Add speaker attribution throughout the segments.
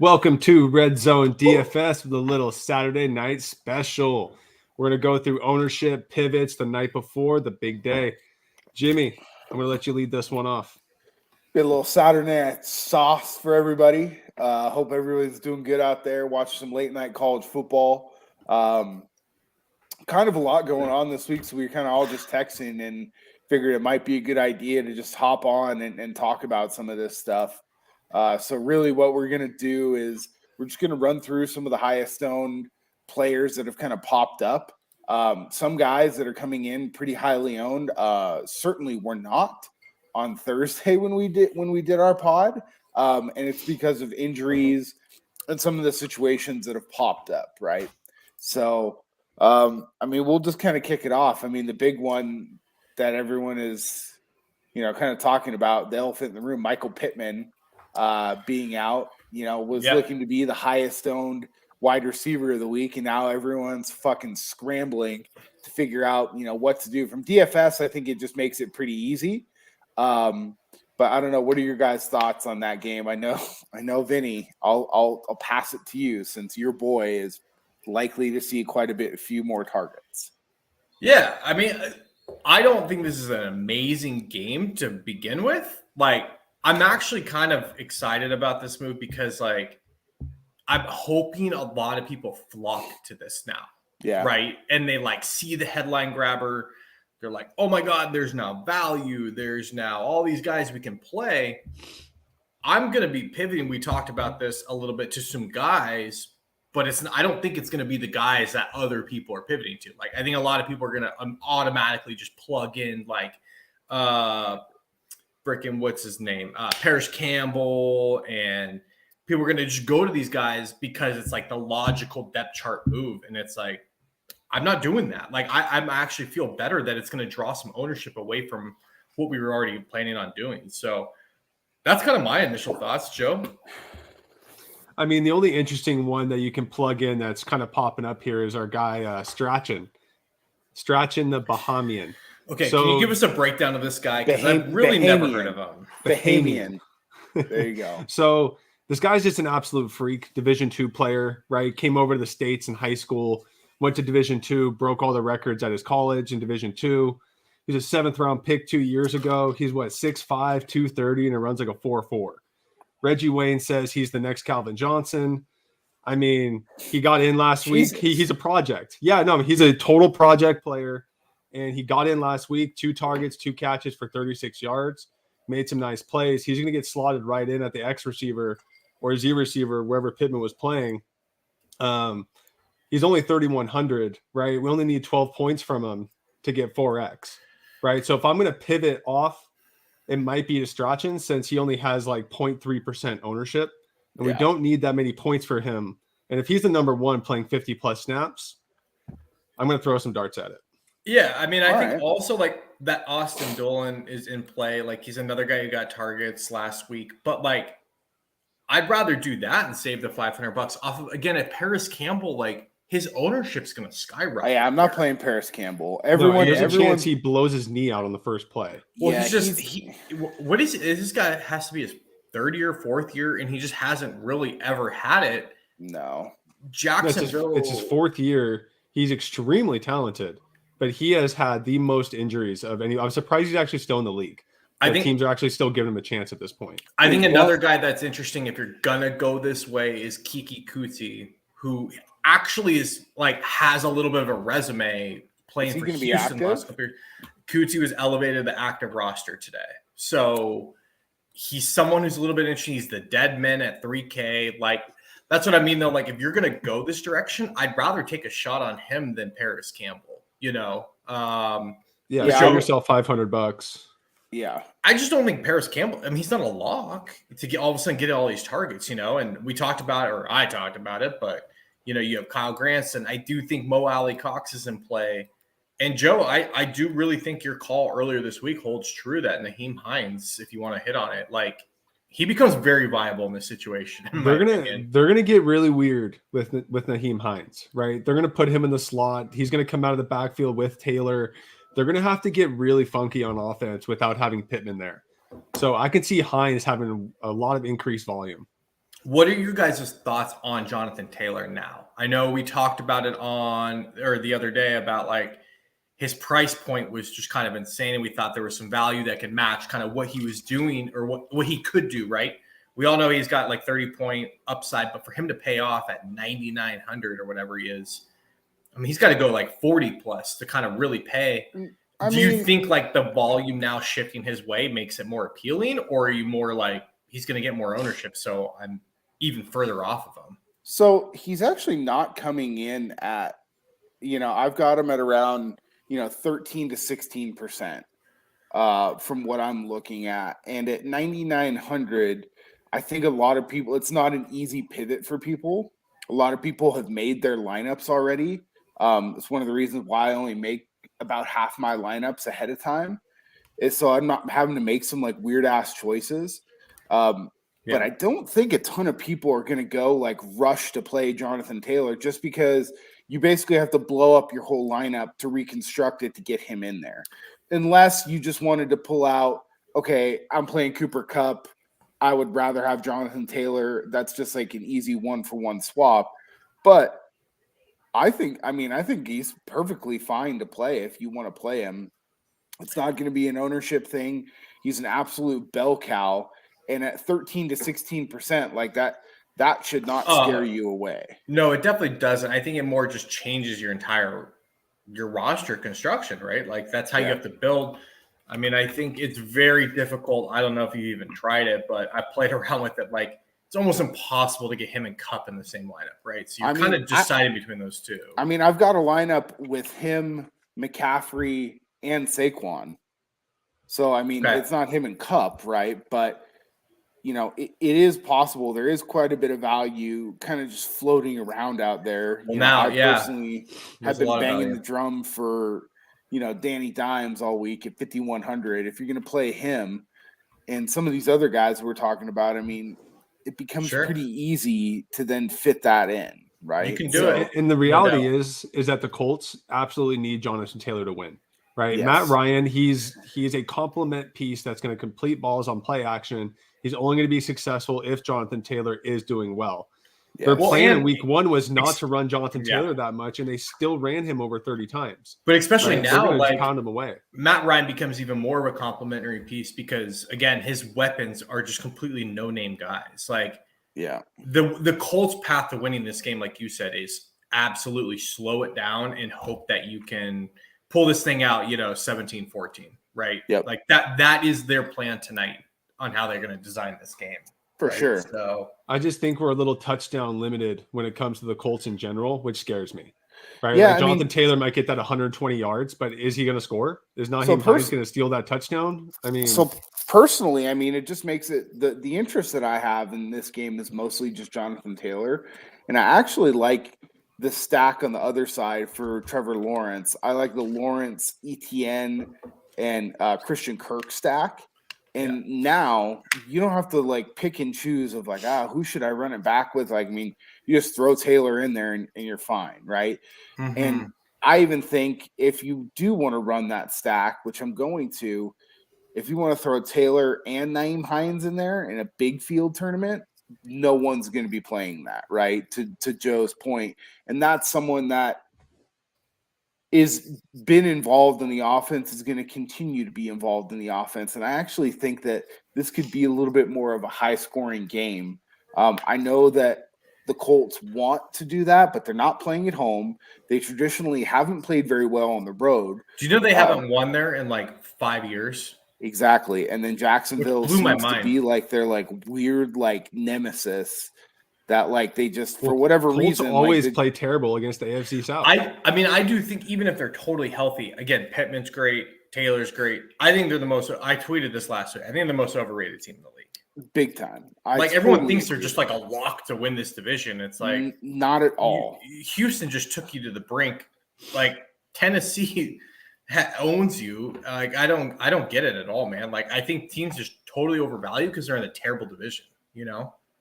Speaker 1: Welcome to Red Zone DFS with a little Saturday night special. We're going to go through ownership pivots the night before the big day. Jimmy, I'm going to let you lead this one off.
Speaker 2: Get a little Saturday night sauce for everybody. Hope everybody's doing good out there. Watch some late night college football. Kind of a lot going on this week, so we were kind of all just texting and figured it might be a good idea to just hop on and talk about some of this stuff. So really what we're going to do is we're just going to run through some of the highest owned players that have kind of popped up. Some guys that are coming in pretty highly owned certainly were not on Thursday when we did our pod. And it's because of injuries and some of the situations that have popped up, right? So, we'll just kind of kick it off. I mean, the big one that everyone is, kind of talking about, the elephant in the room, Michael Pittman, being out, was looking to be the highest owned wide receiver of the week. And now everyone's fucking scrambling to figure out, what to do. From DFS, I think it just makes it pretty easy. But I don't know. What are your guys' thoughts on that game? I know, Vinny, I'll pass it to you since your boy is likely to see quite a few more targets.
Speaker 3: Yeah. I mean, I don't think this is an amazing game to begin with. I'm actually kind of excited about this move because, I'm hoping a lot of people flock to this now.
Speaker 2: Yeah.
Speaker 3: Right. And they see the headline grabber. They're like, oh my God, there's now value. There's now all these guys we can play. I'm going to be pivoting. We talked about this a little bit to some guys, but I don't think it's going to be the guys that other people are pivoting to. I think a lot of people are going to automatically just plug in what's his name? Paris Campbell, and people are going to just go to these guys because it's the logical depth chart move. And it's I'm not doing that. I actually feel better that it's going to draw some ownership away from what we were already planning on doing. So that's kind of my initial thoughts, Joe.
Speaker 1: I mean, the only interesting one that you can plug in that's kind of popping up here is our guy, Strachan the Bahamian.
Speaker 3: Okay, so, can you give us a breakdown of this guy? Because I've really never heard of him.
Speaker 2: Bahamian. There you go.
Speaker 1: So this guy's just an absolute freak, Division II player, right? Came over to the States in high school, went to Division II, broke all the records at his college in Division II. He's a 7th-round pick 2 years ago. He's, 6'5", 230, and it runs like a 4.4. Reggie Wayne says he's the next Calvin Johnson. I mean, he got in last week. He's a project. Yeah, no, he's a total project player. And he got in last week, 2 targets, 2 catches for 36 yards, made some nice plays. He's going to get slotted right in at the X receiver or Z receiver, wherever Pittman was playing. He's only 3,100, right? We only need 12 points from him to get 4X, right? So if I'm going to pivot off, it might be to Strachan since he only has 0.3% ownership. And we don't need that many points for him. And if he's the number one playing 50-plus snaps, I'm going to throw some darts at it.
Speaker 3: Yeah, I mean, I think also that Austin Dolan is in play. He's another guy who got targets last week. But I'd rather do that and save the $500 off of, again, if Paris Campbell, his ownership's going to skyrocket.
Speaker 2: Yeah, I'm not playing Paris Campbell.
Speaker 1: There's a chance he blows his knee out on the first play.
Speaker 3: Well, what is this guy has to be his 3rd year, 4th year, and he just hasn't really ever had it.
Speaker 2: No.
Speaker 3: Jacksonville.
Speaker 1: It's his 4th year. He's extremely talented, but he has had the most injuries of any. I'm surprised he's actually still in the league. I think teams are actually still giving him a chance at this point.
Speaker 3: I think another guy that's interesting if you're gonna go this way is Kiki Cootie, who actually is has a little bit of a resume playing for Houston last couple years. Cootie was elevated to the active roster today, so he's someone who's a little bit interesting. He's the dead man at 3K. That's what I mean though. If you're gonna go this direction, I'd rather take a shot on him than Paris Campbell.
Speaker 1: Show yourself $500.
Speaker 2: Yeah.
Speaker 3: I just don't think Paris Campbell, he's not a lock to get all of a sudden get all these targets, and we talked about it, or I talked about it, but you have Kyle Granson. I do think Mo Alley Cox is in play. And Joe, I do really think your call earlier this week holds true that Nyheim Hines, if you want to hit on it, he becomes very viable in this situation.
Speaker 1: They're gonna get really weird with Nyheim Hines, right? They're gonna put him in the slot. He's gonna come out of the backfield with Taylor. They're gonna have to get really funky on offense without having Pittman there. So I can see Hines having a lot of increased volume.
Speaker 3: What are you guys' thoughts on Jonathan Taylor now? I know we talked about it the other day about like his price point was just kind of insane. And we thought there was some value that could match kind of what he was doing or what he could do, right? We all know he's got like 30-point upside, but for him to pay off at 9,900 or whatever he is, I mean, he's got to go like 40 plus to kind of really pay. Do you think like the volume now shifting his way makes it more appealing, or are you more like he's going to get more ownership, so I'm even further off of him?
Speaker 2: So he's actually not coming in at, I've got him at around, 13 to 16% from what I'm looking at. And at 9,900, I think a lot of people, it's not an easy pivot for people. A lot of people have made their lineups already. It's one of the reasons why I only make about half my lineups ahead of time, is so I'm not having to make some like weird ass choices. But I don't think a ton of people are going to go like rush to play Jonathan Taylor just because you basically have to blow up your whole lineup to reconstruct it to get him in there. Unless you just wanted to pull out, okay, I'm playing Cooper Kupp, I would rather have Jonathan Taylor. That's just like an easy 1-for-1 swap. But I think he's perfectly fine to play if you want to play him. It's not going to be an ownership thing. He's an absolute bell cow. And at 13 to 16%, like that should not scare you away.
Speaker 3: No, it definitely doesn't. I think it more just changes your roster construction, right? Like that's how you have to build. I mean, I think it's very difficult. I don't know if you even tried it, but I played around with it. Like it's almost impossible to get him and Kupp in the same lineup, right? So you're kind of deciding between those two.
Speaker 2: I mean, I've got a lineup with him, McCaffrey, and Saquon. So, I mean, It's not him and Kupp, right? But it is possible. There is quite a bit of value kind of just floating around out there. I personally have been banging the drum for, Danny Dimes all week at 5,100. If you're going to play him and some of these other guys we're talking about, I mean, it becomes pretty easy to then fit that in, right?
Speaker 3: You can do it.
Speaker 1: And the reality is that the Colts absolutely need Jonathan Taylor to win, right? Yes. Matt Ryan, he's a complement piece that's going to complete balls on play action. He's only going to be successful if Jonathan Taylor is doing well. Yeah. Their plan in week one was not to run Jonathan Taylor that much, and they still ran him over 30 times.
Speaker 3: But especially now, like
Speaker 1: pound him away.
Speaker 3: Matt Ryan becomes even more of a complementary piece because, again, his weapons are just completely no-name guys. Like, the Colts' path to winning this game, like you said, is absolutely slow it down and hope that you can pull this thing out, 17-14, right?
Speaker 2: Yep.
Speaker 3: Like that is their plan tonight on how they're going to design this game.
Speaker 2: For sure.
Speaker 3: So
Speaker 1: I just think we're a little touchdown limited when it comes to the Colts in general, which scares me. Right?
Speaker 2: Yeah,
Speaker 1: like Jonathan Taylor might get that 120 yards, but is he going to score? Is Naheem Hines going to steal that touchdown? I mean,
Speaker 2: so personally, I mean, it just makes it the interest that I have in this game is mostly just Jonathan Taylor, and I actually like the stack on the other side for Trevor Lawrence. I like the Lawrence, Etienne, and Christian Kirk stack. And now you don't have to like pick and choose of like, who should I run it back with? Like, I mean, you just throw Taylor in there and you're fine, right? Mm-hmm. And I even think if you do want to run that stack, which I'm going to, if you want to throw Taylor and Naeem Hines in there in a big field tournament, no one's going to be playing that, right? To Joe's point. And that's someone that is been involved in the offense, is going to continue to be involved in the offense. And I actually think that this could be a little bit more of a high-scoring game. I know that the Colts want to do that, but they're not playing at home. They traditionally haven't played very well on the road.
Speaker 3: Do you know they haven't won there in like 5 years?
Speaker 2: Exactly. And then Jacksonville seems to be like their like weird like nemesis that like they just for whatever reason
Speaker 1: always
Speaker 2: like,
Speaker 1: play terrible against the AFC South.
Speaker 3: I mean, I do think even if they're totally healthy, again, Pittman's great, Taylor's great. I think they're the most. I tweeted this last week. I think they're the most overrated team in the league.
Speaker 2: Big time.
Speaker 3: Everyone thinks they're just like a lock to win this division. It's like
Speaker 2: not at all.
Speaker 3: Houston just took you to the brink. Like Tennessee owns you. Like I don't get it at all, man. Like I think teams just totally overvalued because they're in a terrible division.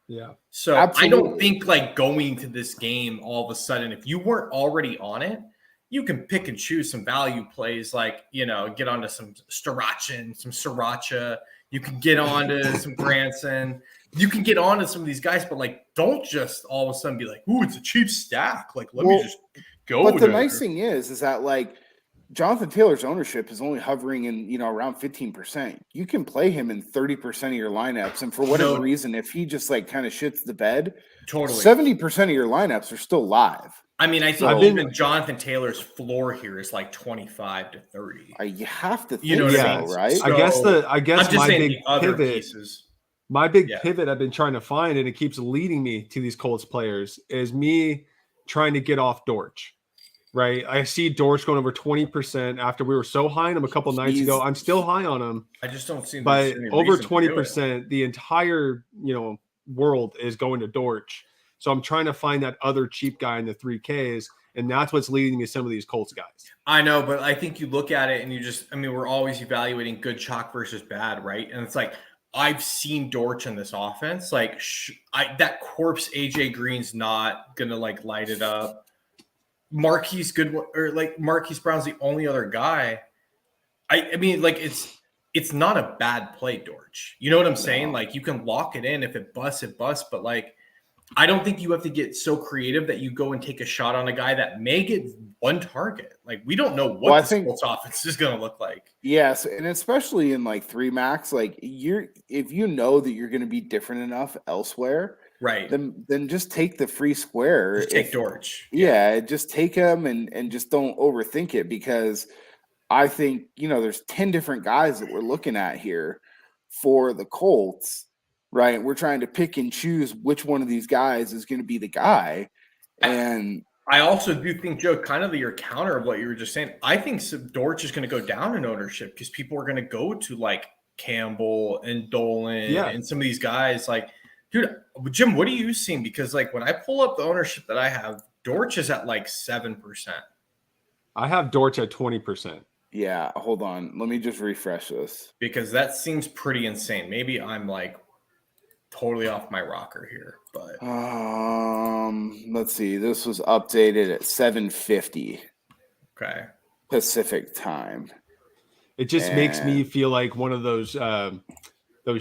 Speaker 1: Yeah.
Speaker 3: So absolutely. I don't think like going to this game all of a sudden, if you weren't already on it, you can pick and choose some value plays, like, get onto some Sriracha. You can get onto some Granson. you can get on to some of these guys, but like, don't just all of a sudden be like, "Ooh, it's a cheap stack." Like, let me just go.
Speaker 2: But the nice thing is that like Jonathan Taylor's ownership is only hovering in around 15%. You can play him in 30% of your lineups, and for whatever reason, if he just like kind of shits the bed, 70% of your lineups are still live.
Speaker 3: I mean, I think even Jonathan Taylor's floor here is like 25 to 30.
Speaker 2: You have to think right?
Speaker 3: So,
Speaker 1: I guess
Speaker 3: my
Speaker 1: big pivot. My big pivot I've been trying to find, and it keeps leading me to these Colts players, is me trying to get off Dortch. Right, I see Dortch going over 20% after we were so high on him a couple nights ago. I'm still high on him.
Speaker 3: I just don't see.
Speaker 1: But over 20%, the entire world is going to Dortch. So I'm trying to find that other cheap guy in the 3Ks, and that's what's leading me to some of these Colts guys.
Speaker 3: I know, but I think you look at it and we're always evaluating good chalk versus bad, right? And it's like, I've seen Dortch in this offense. Like, that corpse AJ Green's not going to like light it up. Marquise Brown's the only other guy. I mean, like, it's not a bad play, Dortch. You know what I'm saying? Like, you can lock it in. If it busts, it busts. But like, I don't think you have to get so creative that you go and take a shot on a guy that may get one target. Like, we don't know what this Colts offense is going to look like.
Speaker 2: Yes, and especially in like 3 max, like if you know that you're going to be different enough elsewhere,
Speaker 3: right?
Speaker 2: Then just take the free square.
Speaker 3: Just take Dortch.
Speaker 2: Yeah, just take him and just don't overthink it, because I think there's 10 different guys that we're looking at here for the Colts. Right, we're trying to pick and choose which one of these guys is going to be the guy, and
Speaker 3: I also do think, Joe, kind of your counter of what you were just saying. I think Dortch is going to go down in ownership because people are going to go to like Campbell and Dolan and some of these guys. Like, dude, Jim, what are you seeing? Because like when I pull up the ownership that I have, Dortch is at like 7%.
Speaker 1: I have Dortch at 20%.
Speaker 2: Yeah, hold on, let me just refresh this
Speaker 3: because that seems pretty insane. Maybe I'm like totally off my rocker here, but
Speaker 2: let's see. This was updated at 7:50.
Speaker 3: Okay.
Speaker 2: Pacific time.
Speaker 1: It just makes me feel like one of those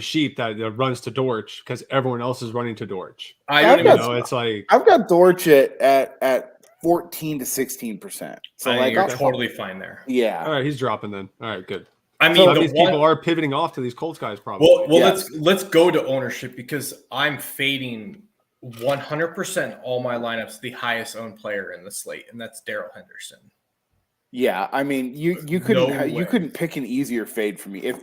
Speaker 1: sheep that runs to Dortch because everyone else is running to Dortch. It's like
Speaker 2: I've got Dortch at 14 to 16%. So like
Speaker 3: you're totally fine there.
Speaker 2: Yeah.
Speaker 1: All right, he's dropping then. All right, good.
Speaker 3: I mean,
Speaker 1: these people are pivoting off to these Colts guys probably.
Speaker 3: Well, let's go to ownership because I'm fading 100% all my lineups the highest owned player in the slate, and that's Daryl Henderson.
Speaker 2: Yeah, I mean, you couldn't pick an easier fade for me.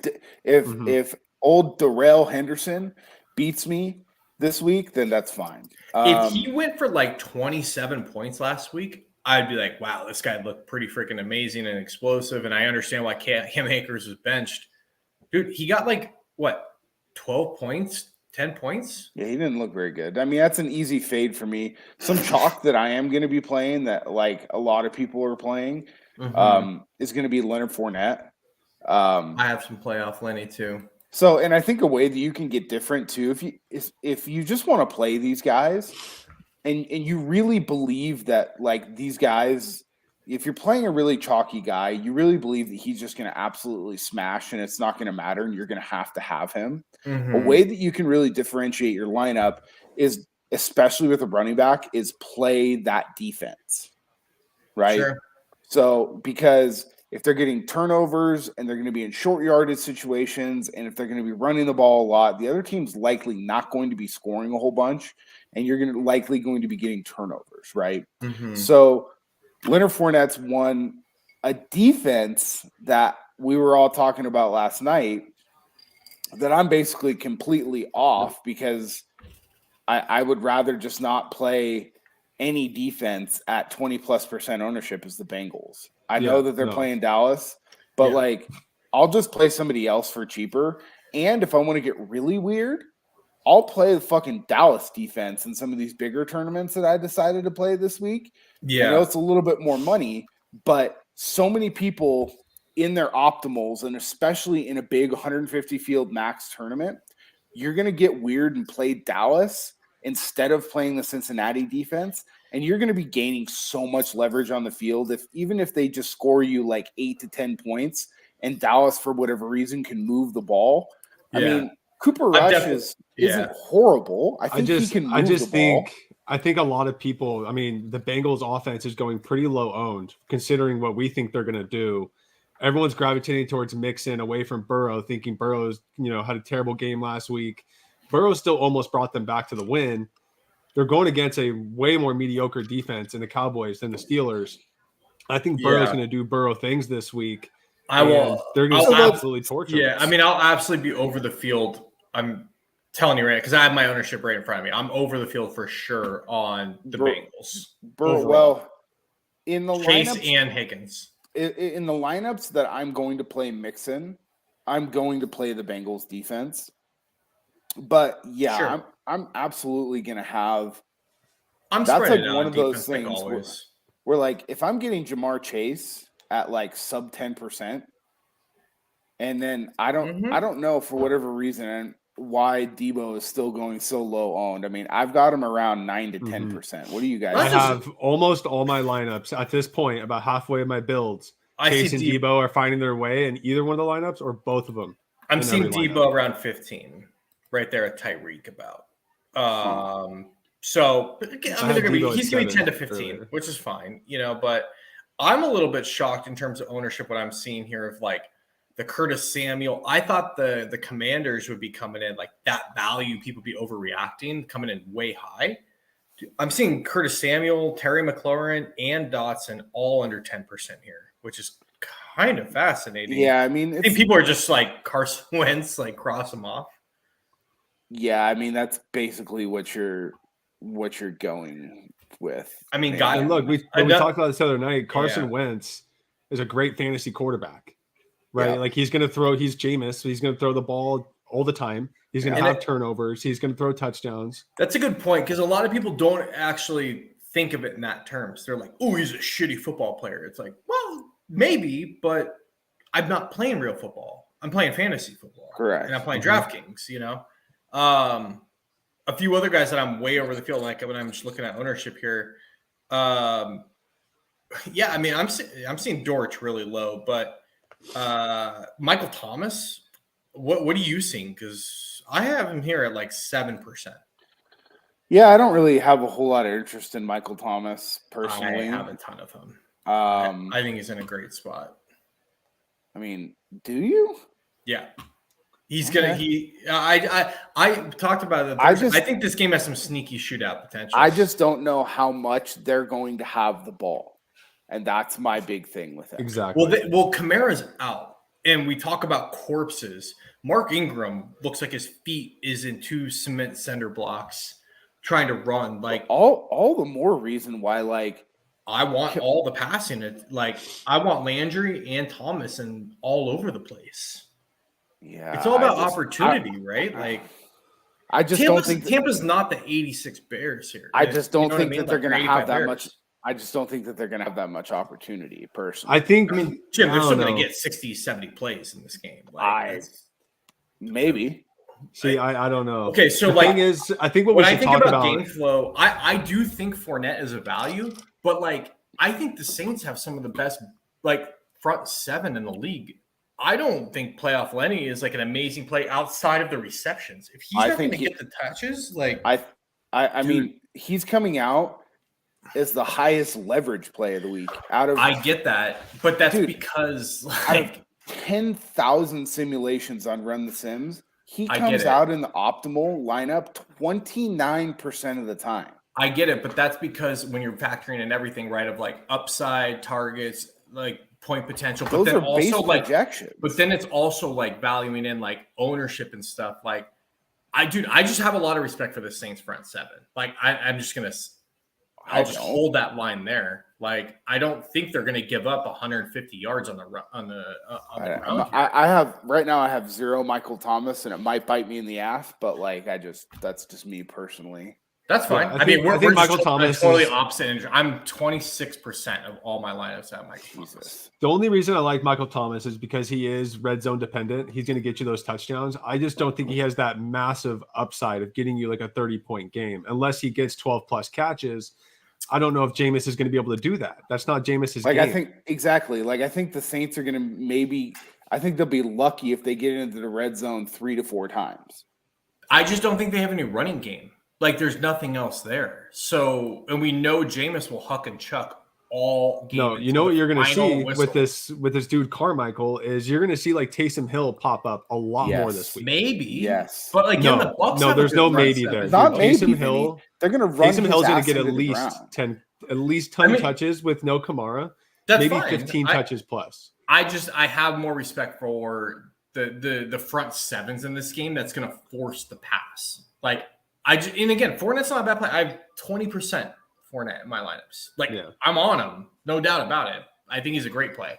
Speaker 2: If old Daryl Henderson beats me this week, then that's fine.
Speaker 3: If he went for like 27 points last week, I'd be like, wow, this guy looked pretty freaking amazing and explosive. And I understand why Cam Akers was benched. Dude, he got like, 12 points, 10 points?
Speaker 2: Yeah, he didn't look very good. I mean, that's an easy fade for me. Some chalk that I am going to be playing that like a lot of people are playing is going to be Leonard Fournette.
Speaker 3: I have some playoff Lenny too.
Speaker 2: So, and I think a way that you can get different too, if you just want to play these guys – and you really believe that, like, these guys, if you're playing a really chalky guy, you really believe that he's just going to absolutely smash and it's not going to matter and you're going to have him. A way that you can really differentiate your lineup is, especially with a running back, is play that defense, right?
Speaker 3: Sure.
Speaker 2: So, because if they're getting turnovers and they're going to be in short yardage situations and if they're going to be running the ball a lot, the other team's likely not going to be scoring a whole bunch. And you're likely going to be getting turnovers, right? So Leonard Fournette's won a defense that we were all talking about last night that I'm basically completely off because I would rather just not play any defense at 20+% ownership as the Bengals. I know that they're playing Dallas, but like I'll just play somebody else for cheaper. And if I want to get really weird, I'll play the fucking Dallas defense in some of these bigger tournaments that I decided to play this week.
Speaker 3: Yeah.
Speaker 2: I know it's a little bit more money, but so many people in their optimals, and especially in a big 150 field max tournament, you're going to get weird and play Dallas instead of playing the Cincinnati defense. And you're going to be gaining so much leverage on the field. Even if they just score you like 8 to 10 points and Dallas, for whatever reason, can move the ball. I mean, Cooper Rush isn't horrible. I think he can move the ball.
Speaker 1: I think a lot of people, I mean, the Bengals offense is going pretty low owned considering what we think they're going to do. Everyone's gravitating towards Mixon away from Burrow, thinking Burrow's, had a terrible game last week. Burrow still almost brought them back to the win. They're going against a way more mediocre defense in the Cowboys than the Steelers. I think Burrow's going to do Burrow things this week. They're going to absolutely torture us.
Speaker 3: I mean, I'll absolutely be over the field. I'm telling you right, because I have my ownership right in front of me. I'm over the field for sure on the Bengals.
Speaker 2: Well, in the
Speaker 3: Chase
Speaker 2: lineups,
Speaker 3: and Higgins.
Speaker 2: In the lineups that I'm going to play Mixon, I'm going to play the Bengals defense. But I'm absolutely going to have.
Speaker 3: That's like one of those things
Speaker 2: where like if I'm getting Jamar Chase at like sub 10%, and then I don't know for whatever reason why Debo is still going so low owned. I mean, I've got him around 9 to 10%. What do you guys?
Speaker 1: I have almost all my lineups at this point, about halfway of my builds. Chase and Debo are finding their way in either one of the lineups or both of them.
Speaker 3: I'm seeing Debo around 15, right there at Tyreek about. So I mean, he's going to be 10 to 15, which is fine, But I'm a little bit shocked in terms of ownership. What I'm seeing here of like the Curtis Samuel. I thought the Commanders would be coming in like that value. People be overreacting, coming in way high. I'm seeing Curtis Samuel, Terry McLaurin, and Dotson all under 10% here, which is kind of fascinating.
Speaker 2: Yeah, I mean,
Speaker 3: I think people are just like Carson Wentz, like cross them off.
Speaker 2: Yeah, I mean that's basically what you're going with.
Speaker 3: I mean,
Speaker 1: and look, we talked about this the other night. Carson Wentz is a great fantasy quarterback, right? Yeah. Like he's going to throw. He's Jameis, so he's going to throw the ball all the time. He's going to have turnovers. He's going to throw touchdowns.
Speaker 3: That's a good point because a lot of people don't actually think of it in that terms. They're like, "Oh, he's a shitty football player." It's like, well, maybe, but I'm not playing real football. I'm playing fantasy football.
Speaker 2: Correct.
Speaker 3: And I'm playing DraftKings. A few other guys that I'm way over the field, like when I'm just looking at ownership here. I mean, I'm seeing Dortch really low, but Michael Thomas, what are you seeing? Because I have him here at like 7%.
Speaker 2: Yeah, I don't really have a whole lot of interest in Michael Thomas personally.
Speaker 3: I have a ton of him. I think he's in a great spot.
Speaker 2: I mean, do you?
Speaker 3: Yeah. He's gonna. I talked about it. I think this game has some sneaky shootout potential.
Speaker 2: I just don't know how much they're going to have the ball, and that's my big thing with it.
Speaker 1: Exactly.
Speaker 3: Well, Kamara's out, and we talk about corpses. Mark Ingram looks like his feet is in 2 cement cinder blocks, trying to run. Like
Speaker 2: all the more reason why. Like
Speaker 3: I want all the passing. Like I want Landry and Thomas and all over the place.
Speaker 2: Yeah,
Speaker 3: it's all about opportunity, right? Like,
Speaker 2: I just don't think
Speaker 3: Tampa's not the 86 Bears here.
Speaker 2: I just don't think that they're going to have that much. I just don't think that they're going to have that much opportunity, personally.
Speaker 1: Jim,
Speaker 3: they're still going to get 60, 70 plays in this game. Like,
Speaker 2: maybe.
Speaker 1: See, I don't know.
Speaker 3: Okay, so
Speaker 1: the thing is, I think what we should talk about
Speaker 3: game flow, I do think Fournette is a value, but like I think the Saints have some of the best like front 7 in the league. I don't think playoff Lenny is like an amazing play outside of the receptions. If he's not going to get the touches, like
Speaker 2: I mean, he's coming out as the highest leverage play of the week.
Speaker 3: I get that, but that's because
Speaker 2: out of 10,000 simulations on Run the Sims, he comes out in the optimal lineup 29% of the time.
Speaker 3: I get it, but that's because when you're factoring in everything, right, of like upside targets, like point potential, but then also like
Speaker 2: projections.
Speaker 3: But then it's also like valuing in like ownership and stuff. Like I just have a lot of respect for the Saints front 7. Like I'm just gonna hold that line there. Like I don't think they're gonna give up 150 yards on the ground.
Speaker 2: I have 0 Michael Thomas, and it might bite me in the ass, but like that's just me personally.
Speaker 3: That's fine.
Speaker 1: Yeah, I think Michael Thomas
Speaker 3: totally opposite. I'm 26% of all my lineups have Michael Thomas.
Speaker 1: The only reason I like Michael Thomas is because he is red zone dependent. He's going to get you those touchdowns. I just don't think he has that massive upside of getting you like a 30-point game unless he gets 12 plus catches. I don't know if Jameis is going to be able to do that. That's not Jameis's game.
Speaker 2: I think exactly. Like I think the Saints are going to I think they'll be lucky if they get into the red zone 3 to 4 times.
Speaker 3: I just don't think they have any running game. Like, there's nothing else there. So, and we know Jameis will huck and chuck all game.
Speaker 1: No, you know what you're going to see with this dude Carmichael is you're going to see like Taysom Hill pop up a lot more this week.
Speaker 3: Maybe,
Speaker 2: yes,
Speaker 3: but like
Speaker 1: no,
Speaker 3: the Bucs
Speaker 1: there's no maybe there.
Speaker 2: Not
Speaker 1: Taysom
Speaker 2: maybe.
Speaker 1: Hill,
Speaker 2: they're going to run.
Speaker 1: Taysom Hill's going to get at least 10 touches with no Kamara.
Speaker 3: That's
Speaker 1: maybe
Speaker 3: fine.
Speaker 1: 15 touches plus.
Speaker 3: I have more respect for the front sevens in this game that's going to force the pass. Like and again, Fournette's not a bad play. I have 20% Fournette in my lineups. Like I'm on him, no doubt about it. I think he's a great play.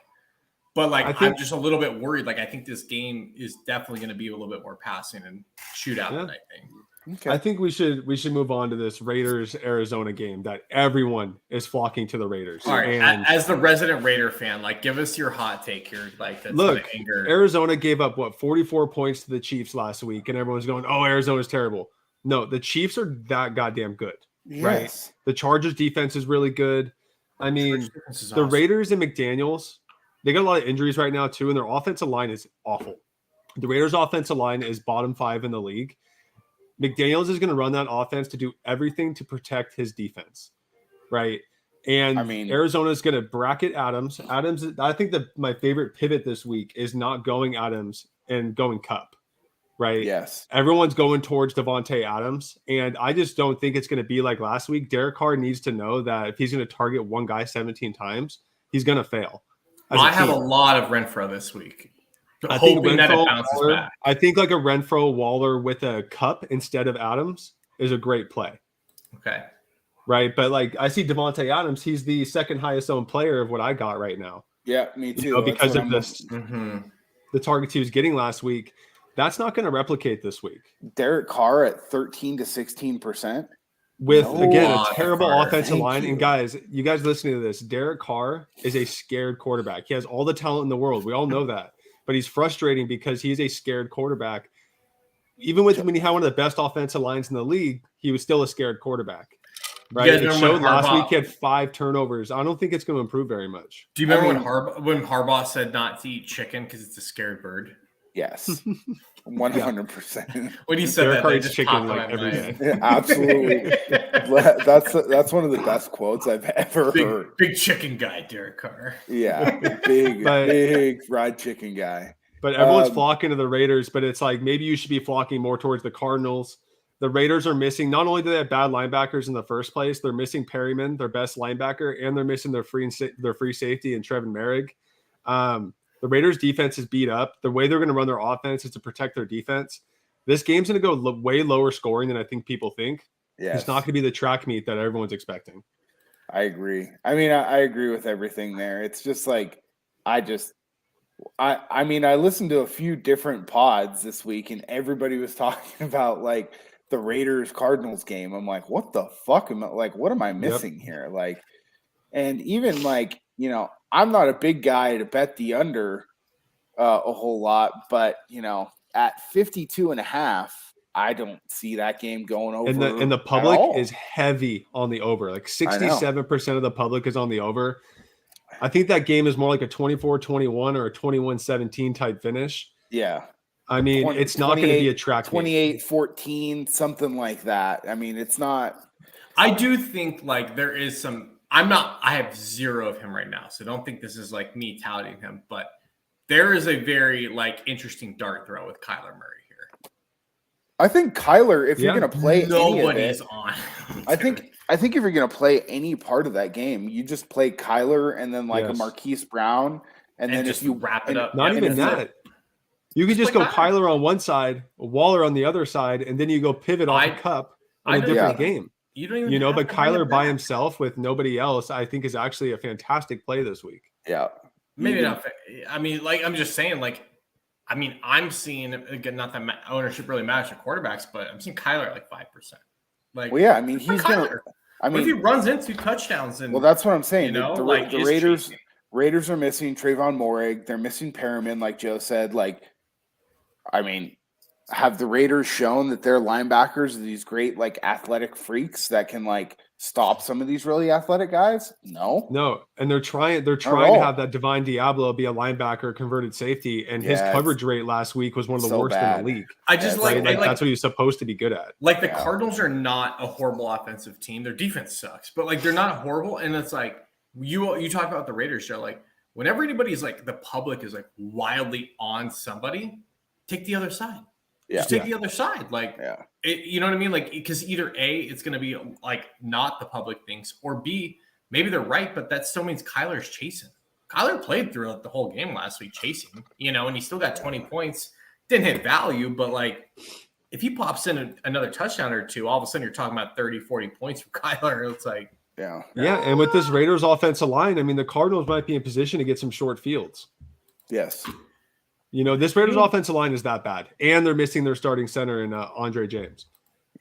Speaker 3: But like I'm just a little bit worried. Like I think this game is definitely going to be a little bit more passing and shootout than I think.
Speaker 1: Okay. I think we should move on to this Raiders Arizona game that everyone is flocking to the Raiders.
Speaker 3: All right, as the resident Raider fan, like give us your hot take here. Like that's
Speaker 1: look, Arizona gave up 44 points to the Chiefs last week, and everyone's going, "Oh, Arizona's terrible." No, the Chiefs are that goddamn good, right? The Chargers defense is really good. I mean, the Raiders and McDaniels, they got a lot of injuries right now too, and their offensive line is awful. The Raiders' offensive line is bottom 5 in the league. McDaniels is going to run that offense to do everything to protect his defense, right? And Arizona is going to bracket Adams. I think my favorite pivot this week is not going Adams and going Cup, right?
Speaker 2: Yes.
Speaker 1: Everyone's going towards Devontae Adams, and I just don't think it's going to be like last week. Derek Carr needs to know that if he's going to target one guy 17 times, he's going to fail.
Speaker 3: I have a lot of Renfrow this week.
Speaker 1: I think like a Renfrow Waller with a Cup instead of Adams is a great play.
Speaker 3: Okay.
Speaker 1: Right. But like I see Devontae Adams, he's the second highest owned player of what I got right now.
Speaker 2: Yeah, me too.
Speaker 1: Because of the targets he was getting last week. That's not going to replicate this week.
Speaker 2: Derek Carr at 13 to 16%.
Speaker 1: With again a terrible offensive line. And guys, you guys listening to this, Derek Carr is a scared quarterback. He has all the talent in the world. We all know that. But he's frustrating because he's a scared quarterback. Even when he had one of the best offensive lines in the league, he was still a scared quarterback. Right? It showed last week he had 5 turnovers. I don't think it's going to improve very much.
Speaker 3: Do you remember when Harbaugh said not to eat chicken because it's a scared bird?
Speaker 2: Yes. 100%.
Speaker 3: When he said that,
Speaker 1: eats chicken like every day.
Speaker 2: Yeah, absolutely. That's one of the best quotes I've ever heard.
Speaker 3: Big chicken guy, Derek Carr.
Speaker 2: Yeah, big fried chicken guy.
Speaker 1: But everyone's flocking to the Raiders, but it's like maybe you should be flocking more towards the Cardinals. The Raiders are missing, not only do they have bad linebackers in the first place, they're missing Perryman, their best linebacker, and they're missing their free safety and Trevin Merrick. The Raiders' defense is beat up. The way they're going to run their offense is to protect their defense. This game's going to go way lower scoring than I think people think. Yes. It's not going to be the track meet that everyone's expecting.
Speaker 2: I agree. I mean, I agree with everything there. It's just like I listened to a few different pods this week, and everybody was talking about like the Raiders-Cardinals game. I'm like, what the fuck what am I missing here? Like, and even like, you know, I'm not a big guy to bet the under a whole lot, but you know, at 52.5, I don't see that game going over.
Speaker 1: And the public is heavy on the over. Like 67% of the public is on the over. I think that game is more like a 24-21 or a 21-17 type finish.
Speaker 2: Yeah.
Speaker 1: I mean, it's not going to be a track
Speaker 2: 28-14, something like that. I mean, it's not.
Speaker 3: I do think like there is some. I have 0 of him right now, so don't think this is like me touting him, but there is a very like interesting dart throw with Kyler Murray here.
Speaker 2: I think Kyler, if you're going to play
Speaker 3: nobody's on.
Speaker 2: I think if you're going to play any part of that game, you just play Kyler and then like a Marquise Brown, and then
Speaker 3: just
Speaker 2: if you
Speaker 3: wrap it up.
Speaker 1: Not even that. You could just go Kyler on one side, Waller on the other side, and then you go pivot off the Cup on a different game.
Speaker 3: You don't even
Speaker 1: but Kyler by himself with nobody else, I think is actually a fantastic play this week.
Speaker 2: Yeah.
Speaker 3: Maybe not. I mean, like, I'm just saying, like, I mean, I'm seeing, again, not that ownership really matters for quarterbacks, but I'm seeing Kyler at like 5%. Like,
Speaker 2: well, yeah, I mean, he's going to,
Speaker 3: what if he runs into touchdowns? And,
Speaker 2: well, that's what I'm saying.
Speaker 3: You know,
Speaker 2: the Raiders are missing Trayvon Moehrig. They're missing Perriman, like Joe said. Like, I mean, have the Raiders shown that their linebackers are these great, like, athletic freaks that can, like, stop some of these really athletic guys?
Speaker 1: No. And they're trying to have that Divine Diablo be a linebacker, converted safety, and his coverage rate last week was one of the worst in the league.
Speaker 3: I just
Speaker 1: like that's what he's supposed to be good at.
Speaker 3: Like the Cardinals are not a horrible offensive team. Their defense sucks, but like they're not horrible. And it's like you talk about the Raiders, Joe. Like whenever anybody's like the public is like wildly on somebody, take the other side. Just take the other side. Like, you know what I mean? Like, because either A, it's going to be like not the public thinks, or B, maybe they're right, but that still means Kyler's chasing. Kyler played throughout the whole game last week chasing, and he still got 20 points. Didn't hit value, but like, if he pops in another touchdown or two, all of a sudden you're talking about 30, 40 points from Kyler. It's like,
Speaker 1: yeah. And with this Raiders offensive line, I mean, the Cardinals might be in position to get some short fields.
Speaker 2: Yes.
Speaker 1: This Raiders offensive line is that bad, and they're missing their starting center in Andre James.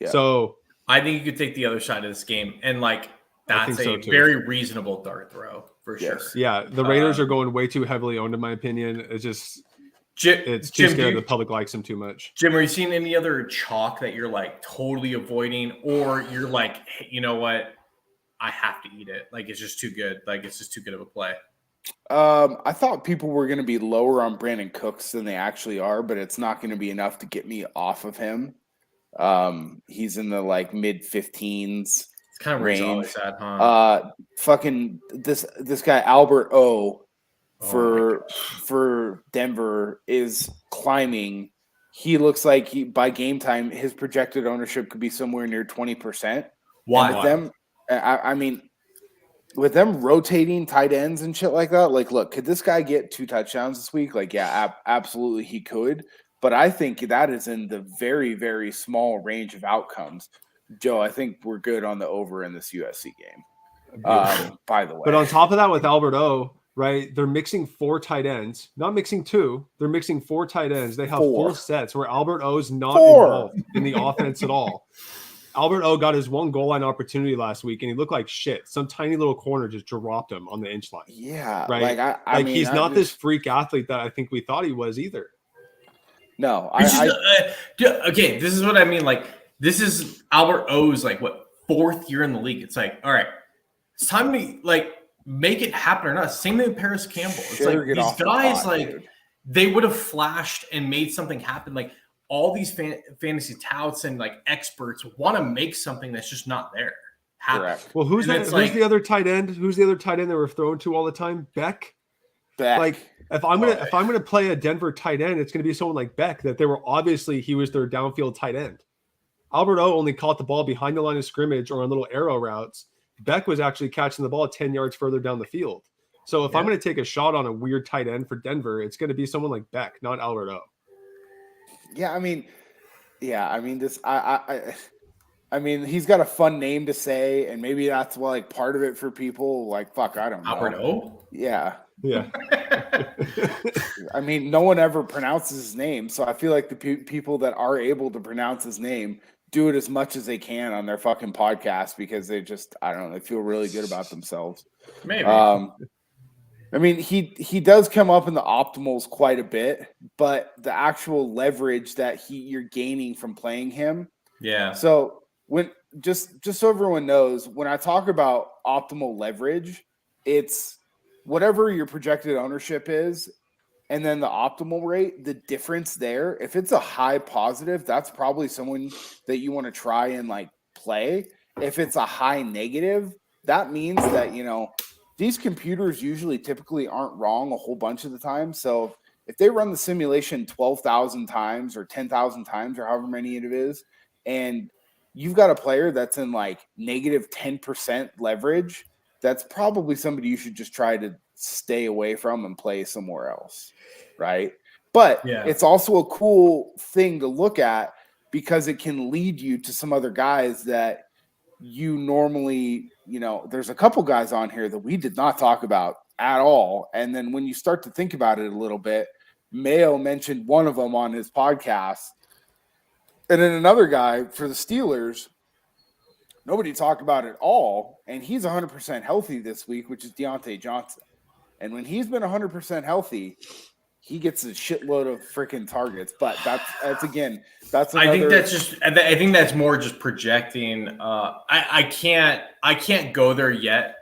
Speaker 1: Yeah. So
Speaker 3: I think you could take the other side of this game, and like that's a very reasonable dart throw for sure.
Speaker 1: Yeah, the Raiders are going way too heavily owned, in my opinion. It's just it's too scary. The public likes them too much.
Speaker 3: Jim, are you seeing any other chalk that you're like totally avoiding, or you're like, hey, you know what, I have to eat it? Like it's just too good. Like it's just too good of a play.
Speaker 2: I thought people were going to be lower on Brandon Cooks than they actually are, but it's not going to be enough to get me off of him. He's in the like mid 15s.
Speaker 3: It's kind of range. At,
Speaker 2: huh? Fucking this guy Albert O for Denver is climbing. He looks like by game time his projected ownership could be somewhere near 20%.
Speaker 3: Why?
Speaker 2: I mean. With them rotating tight ends and shit like that, like, look, could this guy get 2 touchdowns this week? Like, yeah, absolutely he could. But I think that is in the very, very small range of outcomes. Joe, I think we're good on the over in this USC game, by the way.
Speaker 1: But on top of that, with Albert O, right, they're mixing 4 tight ends. Not mixing 2. They're mixing 4 tight ends. They have 4 sets where Albert O is not involved in the offense at all. Albert O got his 1 goal line opportunity last week, and he looked like shit. Some tiny little corner just dropped him on the inch line.
Speaker 2: Yeah,
Speaker 1: right. I mean, he's not this freak athlete that I think we thought he was either.
Speaker 2: No,
Speaker 3: okay. This is what I mean. Like, this is Albert O's like what 4th year in the league. It's like, all right, it's time to like make it happen or not. Same thing with Paris Campbell. It's like these guys, like they would have flashed and made something happen. Like. All these fantasy touts and like experts want to make something that's just not there.
Speaker 2: Correct.
Speaker 1: Well, who's the other tight end? Who's the other tight end they were thrown to all the time? Beck. Like if I'm gonna play a Denver tight end, it's gonna be someone like Beck that they were obviously he was their downfield tight end. Albert O only caught the ball behind the line of scrimmage or on little arrow routes. Beck was actually catching the ball 10 yards further down the field. So if I'm gonna take a shot on a weird tight end for Denver, it's gonna be someone like Beck, not Albert O.
Speaker 2: Yeah, I mean, this. I mean, he's got a fun name to say, and maybe that's like part of it for people. Like, fuck, I don't know.
Speaker 3: Albert O.
Speaker 2: Yeah.
Speaker 1: I
Speaker 2: mean, no one ever pronounces his name, so I feel like the people that are able to pronounce his name do it as much as they can on their fucking podcast because they just, I don't know, they feel really good about themselves.
Speaker 3: Maybe.
Speaker 2: I mean, he does come up in the optimals quite a bit, but the actual leverage that you're gaining from playing him.
Speaker 3: Yeah.
Speaker 2: So when just so everyone knows, when I talk about optimal leverage, it's whatever your projected ownership is, and then the optimal rate, the difference there. If it's a high positive, that's probably someone that you want to try and like play. If it's a high negative, that means that, these computers typically aren't wrong a whole bunch of the time. So if they run the simulation 12,000 times or 10,000 times or however many it is, and you've got a player that's in like negative 10% leverage, that's probably somebody you should just try to stay away from and play somewhere else. Right. But it's also a cool thing to look at because it can lead you to some other guys that you normally, there's a couple guys on here that we did not talk about at all. And then when you start to think about it a little bit, Mayo mentioned one of them on his podcast. And then another guy for the Steelers, nobody talked about it all. And he's 100% healthy this week, which is Deontay Johnson. And when he's been 100% healthy, he gets a shitload of freaking targets. But that's another.
Speaker 3: I think that's more just projecting. I can't go there yet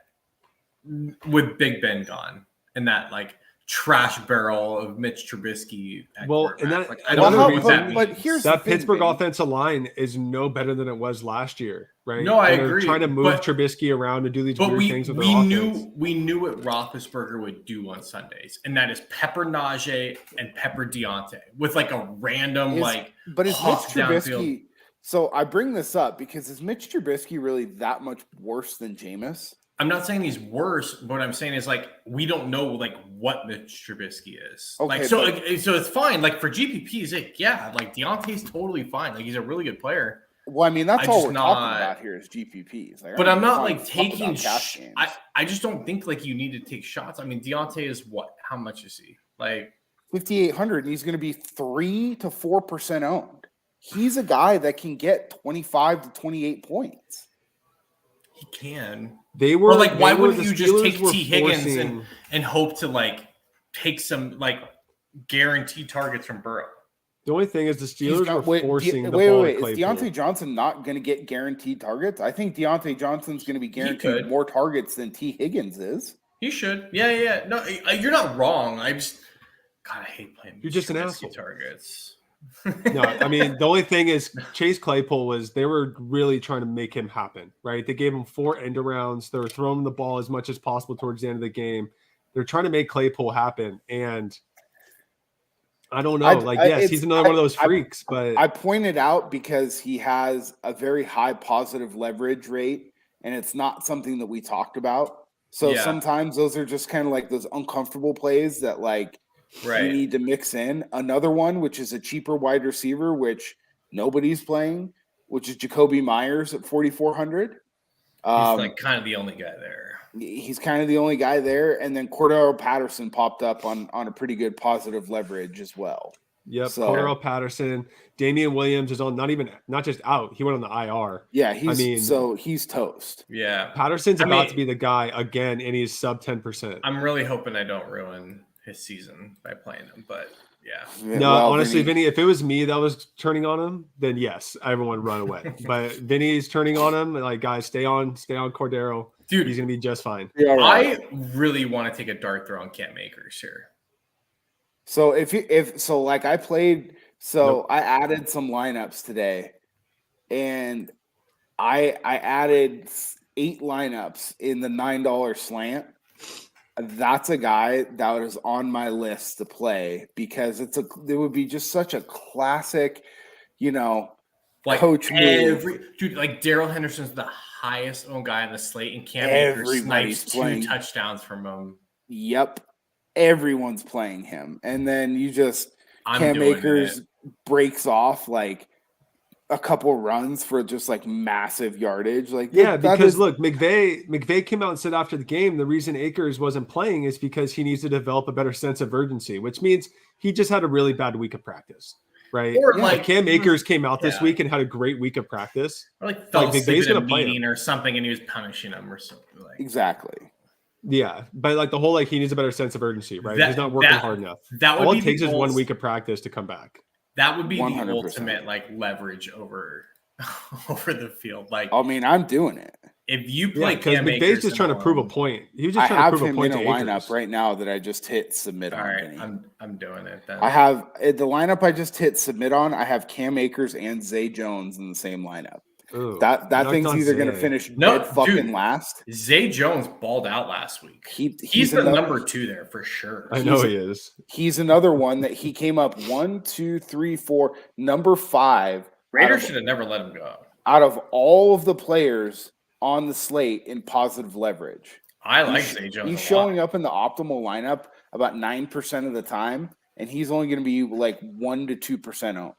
Speaker 3: with Big Ben gone and that like trash barrel of Mitch Trubisky.
Speaker 1: Well, and that,
Speaker 3: like, I don't know what that means.
Speaker 2: But here's
Speaker 1: that Pittsburgh offensive line is no better than it was last year, right?
Speaker 3: No, I
Speaker 1: and
Speaker 3: agree.
Speaker 1: They're trying to move Trubisky around and do these weird things with their offense.
Speaker 3: We knew what Roethlisberger would do on Sundays, and that is pepper Najee and pepper Deontay with like a random
Speaker 2: But is Mitch Trubisky? So I bring this up because is Mitch Trubisky really that much worse than Jameis?
Speaker 3: I'm not saying he's worse, but what I'm saying is like we don't know like what Mitch Trubisky is. Okay, so it's fine. Like for GPP's, like Deontay's totally fine. Like he's a really good player.
Speaker 2: Well, I mean that's all we're talking about here is GPPs.
Speaker 3: Like, but I'm not like taking. I just don't think like you need to take shots. I mean Deontay is what? How much is he? Like
Speaker 2: 5,800, and he's going to be 3 to 4% owned. He's a guy that can get 25 to 28 points.
Speaker 3: He can. Why wouldn't you just take T. Higgins and hope to like take some like guaranteed targets from Burrow?
Speaker 1: The only thing is the Steelers are forcing the ball.
Speaker 2: Is Deontay Johnson not going to get guaranteed targets? I think Deontay Johnson's going to be guaranteed more targets than T. Higgins is.
Speaker 3: He should. Yeah. No, you're not wrong. I hate playing.
Speaker 1: You're just an asshole.
Speaker 3: Targets.
Speaker 1: No, I mean, the only thing is Chase Claypool they were really trying to make him happen, right? They gave him 4 end arounds. They were throwing the ball as much as possible towards the end of the game. They're trying to make Claypool happen. And I don't know. He's another one of those freaks. But
Speaker 2: I pointed out because he has a very high positive leverage rate, and it's not something that we talked about. So sometimes those are just kind of like those uncomfortable plays that you need to mix in. Another one, which is a cheaper wide receiver, which nobody's playing, which is Jacoby Myers at 4,400.
Speaker 3: He's like kind of the only guy there.
Speaker 2: He's kind of the only guy there. And then Cordero Patterson popped up on a pretty good positive leverage as well.
Speaker 1: Yep. So, Cordero Patterson, Damian Williams is not just out. He went on the IR.
Speaker 2: Yeah. He's toast.
Speaker 3: Yeah.
Speaker 1: Patterson's about to be the guy again, and he's sub 10%.
Speaker 3: I'm really hoping I don't ruin his season by playing him, but yeah.
Speaker 1: No, honestly, Vinny, if it was me that was turning on him, then yes, everyone would run away. But Vinny's turning on him, and guys, stay on Cordero. Dude, he's gonna be just fine.
Speaker 3: Yeah, right. I really want to take a dart throw on Cam Akers here.
Speaker 2: So I added some lineups today, and I added 8 lineups in the $9 slant. That's a guy that was on my list to play because it would be just such a classic, coach move.
Speaker 3: Like Daryl Henderson's the highest owned guy on the slate, and Cam Akers snipes 2 touchdowns from him.
Speaker 2: Yep, everyone's playing him, and then Cam Akers breaks off a couple runs for just massive yardage.
Speaker 1: Because look, McVay came out and said after the game, the reason Akers wasn't playing is because he needs to develop a better sense of urgency, which means he just had a really bad week of practice, right? Or Cam Akers came out this week and had a great week of practice.
Speaker 3: Or fell asleep in a meeting or something and he was punishing him or something.
Speaker 2: Exactly.
Speaker 1: Yeah, but the whole he needs a better sense of urgency, right? He's not working hard enough. All it takes is 1 week of practice to come back.
Speaker 3: That would be 100%. The ultimate leverage over the field.
Speaker 2: I'm doing it.
Speaker 3: If you play
Speaker 1: because McVay's just trying to prove a point. He was just trying to prove a point.
Speaker 2: I have him in a lineup right now that I just hit submit on.
Speaker 3: All right, I'm doing it then.
Speaker 2: I have the lineup I just hit submit on. I have Cam Akers and Zay Jones in the same lineup. Ooh, that thing's either going to finish last.
Speaker 3: Zay Jones balled out last week. He's the number 2 there for sure.
Speaker 1: I know he is.
Speaker 2: He's another one that he came up 1, 2, 3, 4, number 5.
Speaker 3: Raiders should have never let him go.
Speaker 2: Out of all of the players on the slate in positive leverage,
Speaker 3: I like Zay Jones.
Speaker 2: He's showing up in the optimal lineup about 9% of the time, and he's only going to be 1 to 2% owned.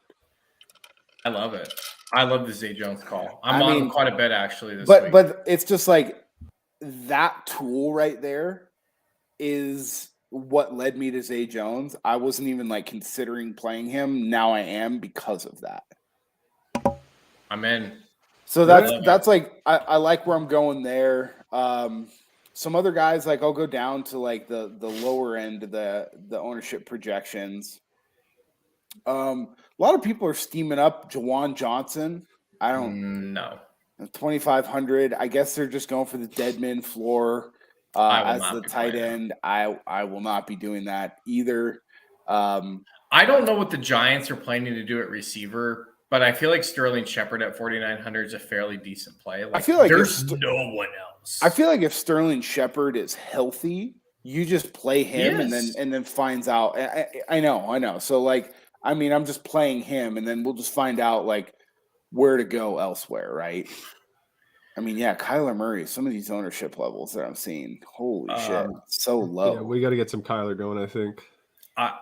Speaker 3: I love it. I love the Zay Jones call. I'm on quite a bit actually this week.
Speaker 2: But it's just that tool right there is what led me to Zay Jones. I wasn't even considering playing him. Now I am because of that.
Speaker 3: I'm in.
Speaker 2: So that's I like where I'm going there. some other guys, like I'll go down to like the lower end of the ownership projections. A lot of people are steaming up Juwan Johnson. I don't
Speaker 3: know.
Speaker 2: 2,500. I guess they're just going for the Deadman floor as the tight end. I will not be doing that either.
Speaker 3: I don't know what the Giants are planning to do at receiver, but I feel like Sterling Shepard at 4,900 is a fairly decent play.
Speaker 2: I feel like
Speaker 3: there's no one else.
Speaker 2: I feel like if Sterling Shepard is healthy, you just play him and then finds out. I know. So like, I mean, I'm just playing him, and then we'll just find out like where to go elsewhere, right? I mean, yeah, Kyler Murray. Some of these ownership levels that I'm seeing, holy shit, so low.
Speaker 1: Yeah, we got to get some Kyler going, I think.
Speaker 3: I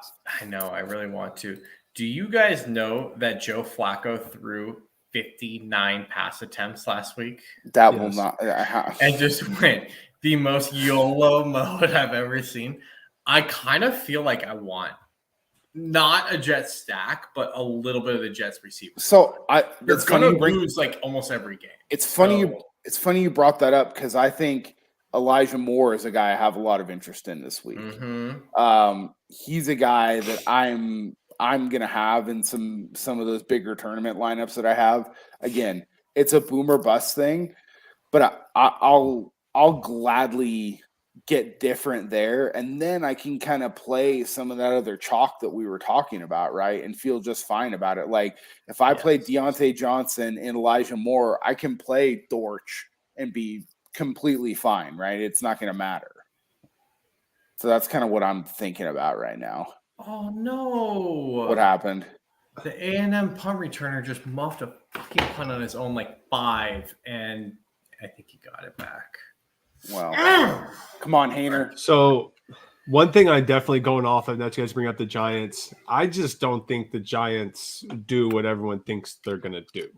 Speaker 3: know. I really want to. Do you guys know that Joe Flacco threw 59 pass attempts last week?
Speaker 2: That will not.
Speaker 3: And just went the most YOLO mode I've ever seen. I kind of feel like I want not a Jets stack, but a little bit of the Jets receiver.
Speaker 2: So
Speaker 3: you're gonna lose like almost every game.
Speaker 2: It's funny. It's funny you brought that up because I think Elijah Moore is a guy I have a lot of interest in this week.
Speaker 3: Mm-hmm.
Speaker 2: He's a guy that I'm gonna have in some of those bigger tournament lineups that I have. Again, it's a boomer bust thing, but I'll gladly get different there, and then I can kind of play some of that other chalk that we were talking about, right, and feel just fine about it. Like if I play Deontay Johnson and Elijah Moore, I can play Dortch and be completely fine, right? It's not going to matter. So that's kind of what I'm thinking about right now.
Speaker 3: Oh no!
Speaker 2: What happened?
Speaker 3: The A&M punt returner just muffed a fucking punt on his own like 5, and I think he got it back.
Speaker 2: Well, come on, Hayner.
Speaker 1: So one thing I definitely going off of that you guys bring up the Giants, I just don't think the Giants do what everyone thinks they're going to do.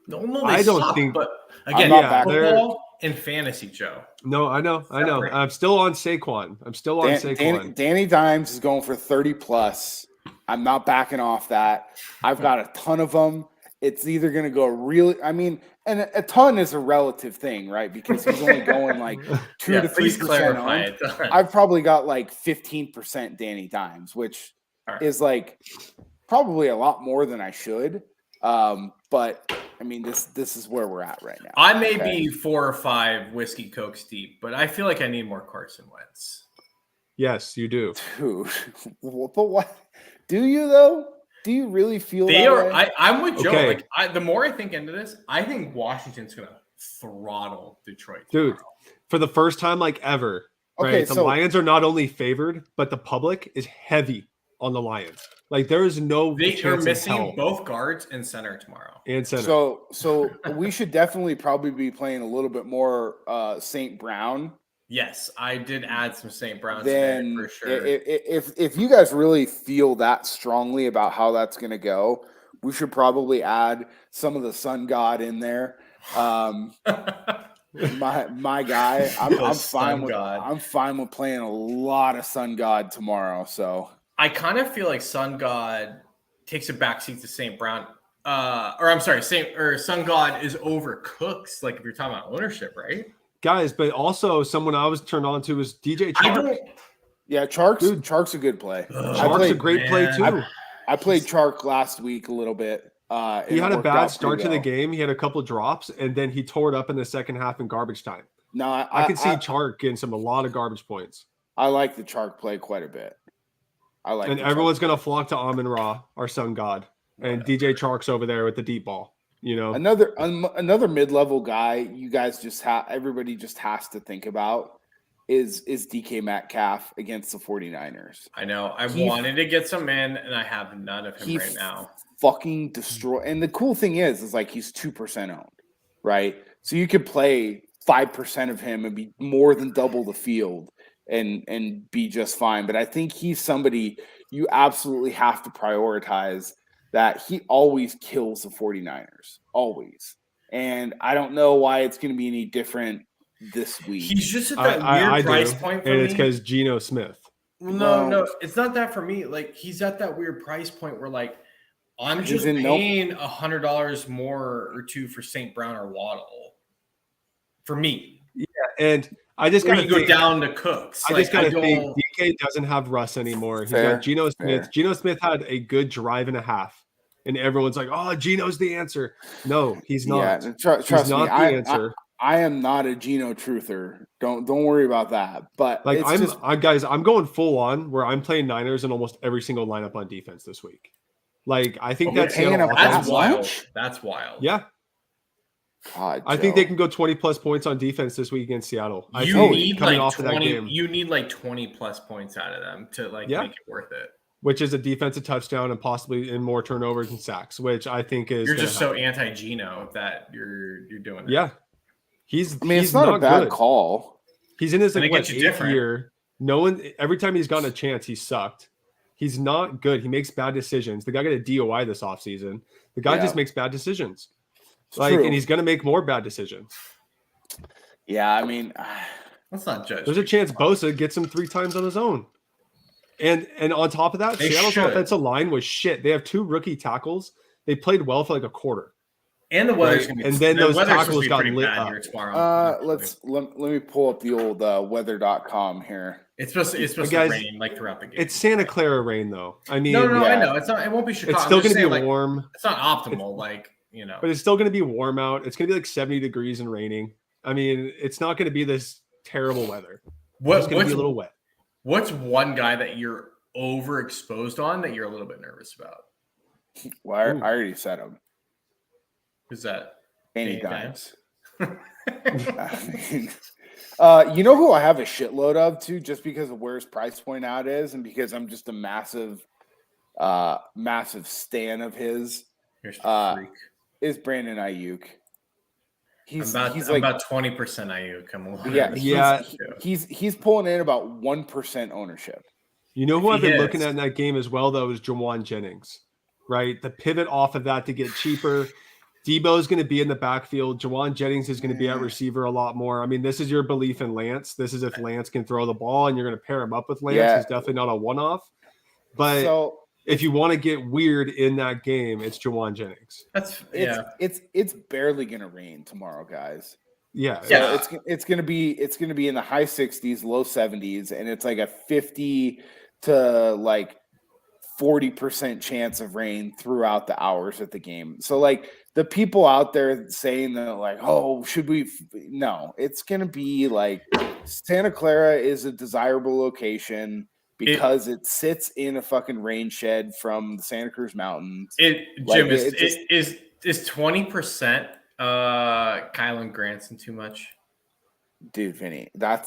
Speaker 3: No,
Speaker 1: I don't think.
Speaker 3: But again, football and fantasy, Joe.
Speaker 1: No, I know. I'm still on Saquon. Saquon.
Speaker 2: Danny Dimes is going for 30 plus. I'm not backing off that. I've got a ton of them. It's either going to go really, I mean, and a ton is a relative thing, right? Because he's only going like 2 to 3%. I've probably got like 15% Danny Dimes, which is like probably a lot more than I should. But I mean, this is where we're at right now.
Speaker 3: I may be 4 or 5 whiskey cokes deep, but I feel like I need more Carson Wentz.
Speaker 1: Yes, you do.
Speaker 2: Dude, but what? Do you though? Do you really feel
Speaker 3: they
Speaker 2: that
Speaker 3: are?
Speaker 2: way?
Speaker 3: I'm with Joe. Okay. Like the more I think into this, I think Washington's gonna throttle Detroit tomorrow.
Speaker 1: Dude, for the first time like ever, right? The Lions are not only favored, but the public is heavy on the Lions. Like there is no.
Speaker 3: They are missing both guards and center tomorrow.
Speaker 1: And center.
Speaker 2: So we should definitely probably be playing a little bit more St. Brown.
Speaker 3: Yes, I did add some St. Brown today for sure.
Speaker 2: If you guys really feel that strongly about how that's going to go, we should probably add some of the Sun God in there. My guy, I'm fine with. I'm fine with playing a lot of Sun God tomorrow. So
Speaker 3: I kind of feel like Sun God takes a backseat to St. Brown. Or I'm sorry, Sun God is over Cooks. Like if you're talking about ownership, right?
Speaker 1: Guys, but also someone I was turned on to was DJ Chark.
Speaker 2: Yeah, Chark's a good play.
Speaker 1: Chark's a great play too.
Speaker 2: I played Chark last week a little bit.
Speaker 1: He had a bad start to the game. He had a couple drops, and then he tore it up in the second half in garbage time.
Speaker 2: No,
Speaker 1: I could see Chark getting a lot of garbage points.
Speaker 2: I like the Chark play quite a bit.
Speaker 1: And everyone's going to flock to Amon-Ra, our Sun God, and DJ Chark's over there with the deep ball. You know,
Speaker 2: another mid-level guy you guys everybody just has to think about is DK Metcalf against the 49ers.
Speaker 3: I know. I wanted to get some in, and I have none of him right now.
Speaker 2: Fucking destroy. And the cool thing is like he's 2% owned, right? So you could play 5% of him and be more than double the field and be just fine. But I think he's somebody you absolutely have to prioritize. That he always kills the 49ers, always. And I don't know why it's going to be any different this week.
Speaker 3: He's just at that weird price point for me.
Speaker 1: And it's because Geno Smith.
Speaker 3: No, it's not that for me. Like, he's at that weird price point where, like, I'm just paying $100 more or two for St. Brown or Waddle. For me.
Speaker 1: Yeah, and I just got to
Speaker 3: go down to Cooks.
Speaker 1: I just got to think DK doesn't have Russ anymore. He's got Geno Smith. Geno Smith had a good drive and a half, and everyone's like, "Oh, Geno's the answer." No, he's not.
Speaker 2: Yeah, trust
Speaker 1: he's
Speaker 2: me,
Speaker 1: not the answer.
Speaker 2: I am not a Geno truther. Don't worry about that. But
Speaker 1: like I'm going full on where I'm playing Niners in almost every single lineup on defense this week. Like I think that's
Speaker 3: wild. That's wild.
Speaker 1: Yeah.
Speaker 2: God,
Speaker 1: I think they can go 20 plus points on defense this week against Seattle.
Speaker 3: You need like 20. You need like 20 plus points out of them to make it worth it.
Speaker 1: Which is a defensive touchdown and possibly in more turnovers and sacks, which I think is
Speaker 3: you're just so anti-Geno that you're doing it.
Speaker 1: Yeah, he's
Speaker 2: it's not a bad call.
Speaker 1: He's in his eighth year. Every time he's gotten a chance, he sucked. He's not good. He makes bad decisions. The guy got a DOI this offseason. The guy just makes bad decisions. And he's going to make more bad decisions.
Speaker 2: Yeah, I mean,
Speaker 3: let's not judge.
Speaker 1: There's a chance Bosa gets him 3 times on his own. And on top of that, Seattle's offensive line was shit. They have 2 rookie tackles. They played well for like a quarter.
Speaker 3: And the weather's going to be
Speaker 1: and then those tackles got lit up.
Speaker 2: Let me pull up the old weather.com here.
Speaker 3: It's supposed to rain throughout the game.
Speaker 1: It's Santa Clara rain though. I mean,
Speaker 3: no, I know. It's not. It won't be Chicago.
Speaker 1: It's still going to be warm.
Speaker 3: It's not optimal,
Speaker 1: But it's still going to be warm out. It's going to be like 70 degrees and raining. I mean, it's not going to be this terrible weather. It's going to be a little wet.
Speaker 3: What's one guy that you're overexposed on that you're a little bit nervous about?
Speaker 2: Well, I already said him.
Speaker 3: Who's that?
Speaker 2: Danny Dimes. You know who I have a shitload of too, just because of where his price point out is, and because I'm just a massive stan of his. Is Brandon Ayuk.
Speaker 3: He's about 20% Ayuk.
Speaker 2: He's pulling in about 1% ownership.
Speaker 1: You know who I've been looking at in that game as well, though, is Juwan Jennings, right? The pivot off of that to get cheaper. Debo is going to be in the backfield. Juwan Jennings is going to be at receiver a lot more. I mean, this is your belief in Lance. This is if Lance can throw the ball and you're going to pair him up with Lance. Yeah. He's definitely not a one-off. But if you want to get weird in that game, it's Juwan Jennings.
Speaker 2: It's barely going to rain tomorrow, guys.
Speaker 1: Yeah.
Speaker 2: So it's going to be in the high 60s, low 70s, and it's like a 50 to like 40% chance of rain throughout the hours of the game. So like the people out there saying that like, oh, should we? No, it's going to be like Santa Clara is a desirable location because it sits in a fucking rain shed from the Santa Cruz Mountains.
Speaker 3: Jim, is 20% Kylan Granson too much?
Speaker 2: Dude, Vinny, that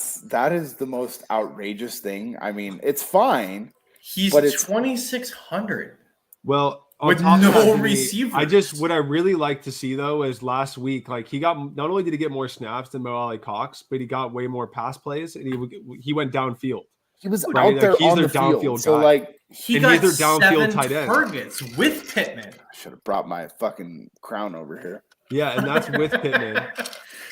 Speaker 2: is the most outrageous thing. I mean, it's fine.
Speaker 3: But it's 2,600.
Speaker 1: Well,
Speaker 3: with no receivers.
Speaker 1: What I really like to see though is last week, like he got, not only did he get more snaps than Mo Ali Cox, but he got way more pass plays and he went downfield.
Speaker 2: He was out there on the field. So like
Speaker 3: he got their downfield tight end targets with Pittman.
Speaker 2: I should have brought my fucking crown over here.
Speaker 1: Yeah, and that's with Pittman,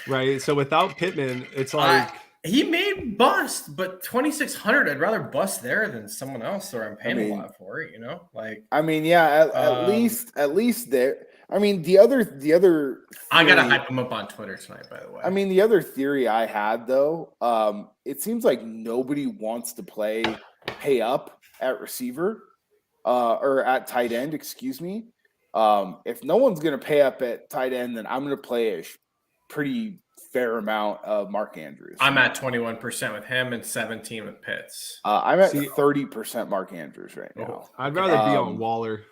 Speaker 1: right? So without Pittman, it's like
Speaker 3: he may bust, but 2,600. I'd rather bust there than someone else, or I'm paying a lot for it. You know, like
Speaker 2: at least there. I mean, the other. Theory,
Speaker 3: I gotta hype him up on Twitter tonight. By the way,
Speaker 2: I mean the other theory I had though. It seems like nobody wants to pay up at receiver, or at tight end. Excuse me. If no one's gonna pay up at tight end, then I'm gonna play a pretty fair amount of Mark Andrews.
Speaker 3: I'm at 21% with him and 17 with Pitts.
Speaker 2: I'm at 30% Mark Andrews right now.
Speaker 1: I'd rather be on Waller.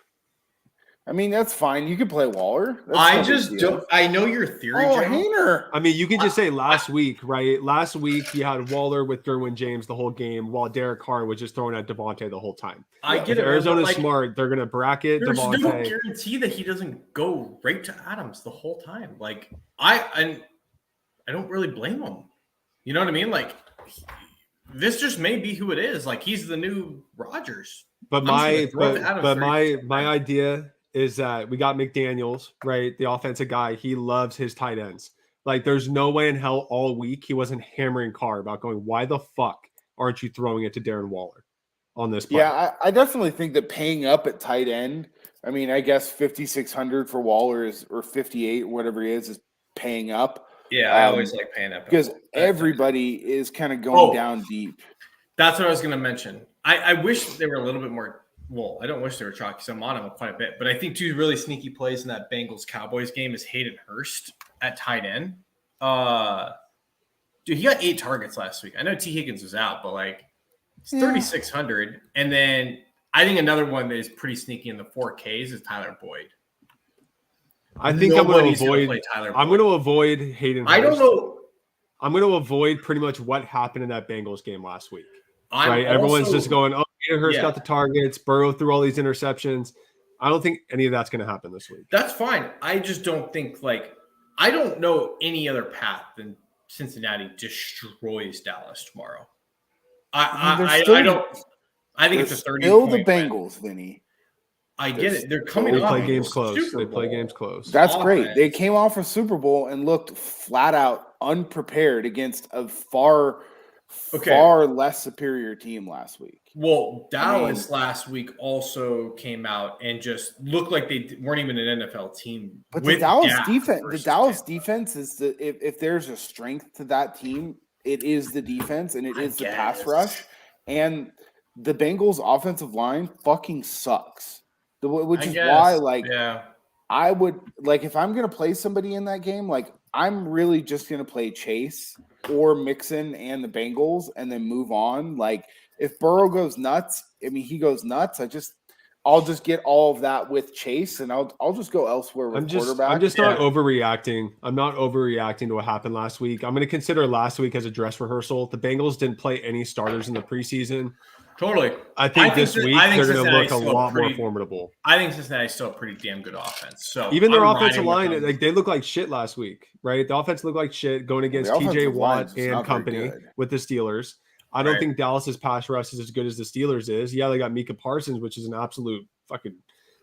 Speaker 2: I mean, that's fine. You can play Waller.
Speaker 3: I just don't. I know your theory,
Speaker 2: Hainer.
Speaker 1: I mean, you can just say last week, right? Last week you had Waller with Derwin James the whole game, while Derek Carr was just throwing at Devontae the whole time.
Speaker 3: I get it.
Speaker 1: Arizona's smart. They're going to bracket Devontae.
Speaker 3: There's no guarantee that he doesn't go right to Adams the whole time. Like I don't really blame him. You know what I mean? Like this just may be who it is. Like he's the new Rodgers.
Speaker 1: But my idea is that we got McDaniels, right? The offensive guy. He loves his tight ends. Like there's no way in hell all week he wasn't hammering Carr about going, why the fuck aren't you throwing it to Darren Waller on this play?
Speaker 2: Yeah, I definitely think that paying up at tight end, I mean, I guess 5,600 for Waller or 58, whatever he is paying up.
Speaker 3: Yeah, I always like paying up
Speaker 2: because everybody is kind of going down deep.
Speaker 3: That's what I was going to mention. I wish they were a little bit more. Well, I don't wish they were chalky because I'm on them quite a bit. But I think two really sneaky plays in that Bengals-Cowboys game is Hayden Hurst at tight end. Dude, he got 8 targets last week. I know T. Higgins was out, but like it's 3,600. And then I think another one that is pretty sneaky in the 4Ks is Tyler Boyd.
Speaker 1: I think I'm going to avoid Hayden Hurst.
Speaker 3: I don't know.
Speaker 1: I'm going to avoid pretty much what happened in that Bengals game last week. Everyone's just going, oh, Hayden Hurst got the targets. Burrow threw all these interceptions. I don't think any of that's going to happen this week.
Speaker 3: That's fine. I just don't think I don't know any other path than Cincinnati destroys Dallas tomorrow. I think it's a 30.
Speaker 2: Still the Bengals, Vinny.
Speaker 3: I get it. They're coming off.
Speaker 1: They play games close. They play games close.
Speaker 2: That's great. They came off a Super Bowl and looked flat out unprepared against a far less superior team last week.
Speaker 3: Well, Dallas last week also came out and just looked like they weren't even an NFL team.
Speaker 2: But the Dallas defense is if there's a strength to that team, it is the defense and it is the pass rush. And the Bengals offensive line fucking sucks. Which is why, I would if I'm gonna play somebody in that game, I'm really just gonna play Chase or Mixon and the Bengals and then move on. If Burrow goes nuts, he goes nuts. I'll just get all of that with Chase and I'll just go elsewhere with quarterback.
Speaker 1: I'm just not overreacting. I'm not overreacting to what happened last week. I'm gonna consider last week as a dress rehearsal. The Bengals didn't play any starters in the preseason.
Speaker 3: Totally.
Speaker 1: I think this week they're going to look a lot more formidable.
Speaker 3: I think Cincinnati's still a pretty damn good offense. So
Speaker 1: even their offensive line, they look like shit last week, right? The offense looked like shit going against TJ Watt and company with the Steelers. I don't think Dallas's pass rush is as good as the Steelers is. Yeah, they got Micah Parsons, which is an absolute fucking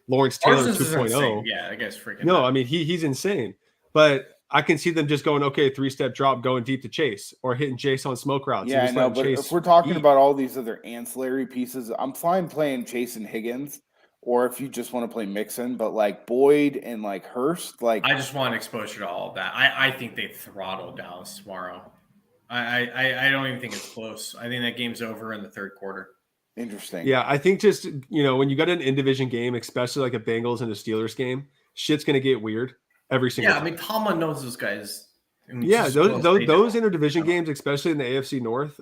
Speaker 1: Lawrence Taylor 2.0.
Speaker 3: Yeah, I guess freaking.
Speaker 1: No, he's insane. But I can see them just going, 3-step drop, going deep to Chase or hitting Chase on smoke routes.
Speaker 2: Yeah, I know, but if we're talking about all these other ancillary pieces, I'm fine playing Chase and Higgins, or if you just want to play Mixon, but Boyd and Hurst, I
Speaker 3: just want exposure to all of that. I think they throttle Dallas tomorrow. I don't even think it's close. I think that game's over in the third quarter.
Speaker 2: Interesting.
Speaker 1: Yeah, I think just, when you got an in-division game, especially like a Bengals and a Steelers game, shit's going to get weird. Every single time.
Speaker 3: Tomlin knows those guys.
Speaker 1: Those interdivision games, especially in the AFC North,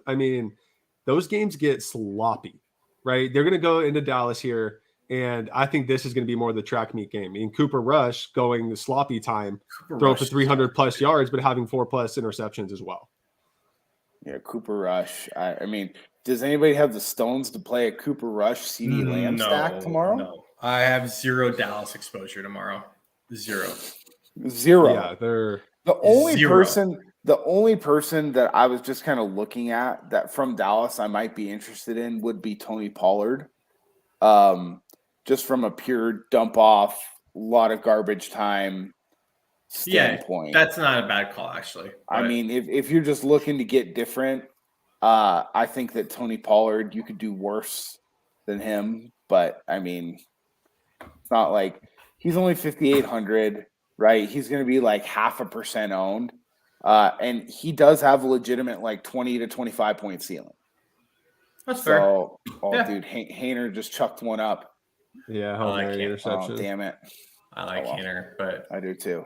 Speaker 1: those games get sloppy, right? They're going to go into Dallas here, and I think this is going to be more of the track meet game. Cooper Rush going the sloppy time, throwing for 300-plus yards, but having 4+ interceptions as well.
Speaker 2: Yeah, Cooper Rush. Does anybody have the stones to play a Cooper Rush CD Lamb stack tomorrow?
Speaker 3: No. I have 0 Dallas exposure tomorrow. 0.
Speaker 2: Yeah,
Speaker 1: they're
Speaker 2: the only person that I was just kind of looking at that from Dallas I might be interested in would be Tony Pollard. Just from a pure dump off, a lot of garbage time standpoint.
Speaker 3: That's not a bad call, actually.
Speaker 2: If you're just looking to get different, I think that Tony Pollard, you could do worse than him, but it's not like he's only 5,800. Right, he's going to be 0.5% owned, and he does have a legitimate 20 to 25 point ceiling.
Speaker 3: That's fair.
Speaker 2: Dude, Hayner just chucked one up.
Speaker 1: Yeah, I like interception.
Speaker 2: Oh, damn it!
Speaker 3: I like Hayner, but
Speaker 2: I do too.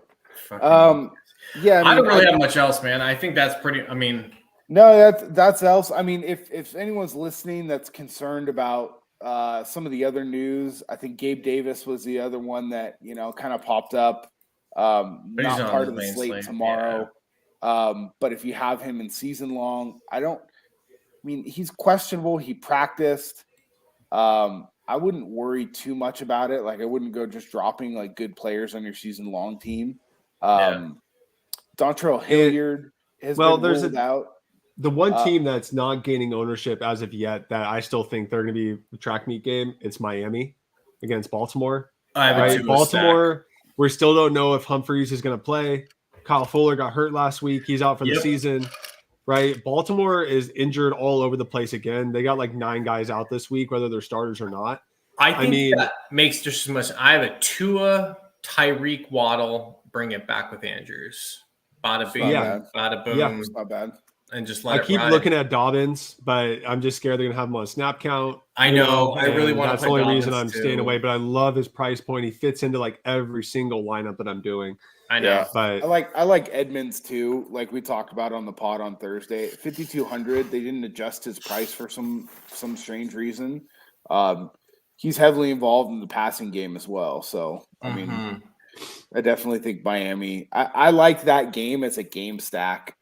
Speaker 3: I don't really have much else, man. I think that's pretty.
Speaker 2: No, that's else. If anyone's listening that's concerned about some of the other news, I think Gabe Davis was the other one that kind of popped up. Not part of the slate tomorrow. But if you have him in season long, he's questionable. He practiced. I wouldn't worry too much about it. I wouldn't go just dropping good players on your season long team. Dontrell Hilliard has been ruled out.
Speaker 1: The one team that's not gaining ownership as of yet that I still think they're going to be a track meet game, it's Miami against Baltimore. Baltimore. We still don't know if Humphreys is going to play. Kyle Fuller got hurt last week. He's out for the season, right? Baltimore is injured all over the place again. They got 9 guys out this week, whether they're starters or not.
Speaker 3: I think that makes just as much. I have a Tua, Tyreek, Waddle, bring it back with Andrews. Bada bing, bada boom.
Speaker 2: Yeah, it's not bad.
Speaker 3: And just let
Speaker 1: I keep looking at Dobbins, but I'm just scared they're gonna have him on a snap count.
Speaker 3: I know. I really want to.
Speaker 1: That's the only reason I'm staying away. But I love his price point. He fits into like every single lineup that I'm doing.
Speaker 3: I know.
Speaker 2: Yeah,
Speaker 1: but
Speaker 2: I like Edmonds too. Like we talked about on the pod on Thursday, 5,200. They didn't adjust his price for some strange reason. He's heavily involved in the passing game as well. So I mean, I definitely think Miami. I like that game as a game stack.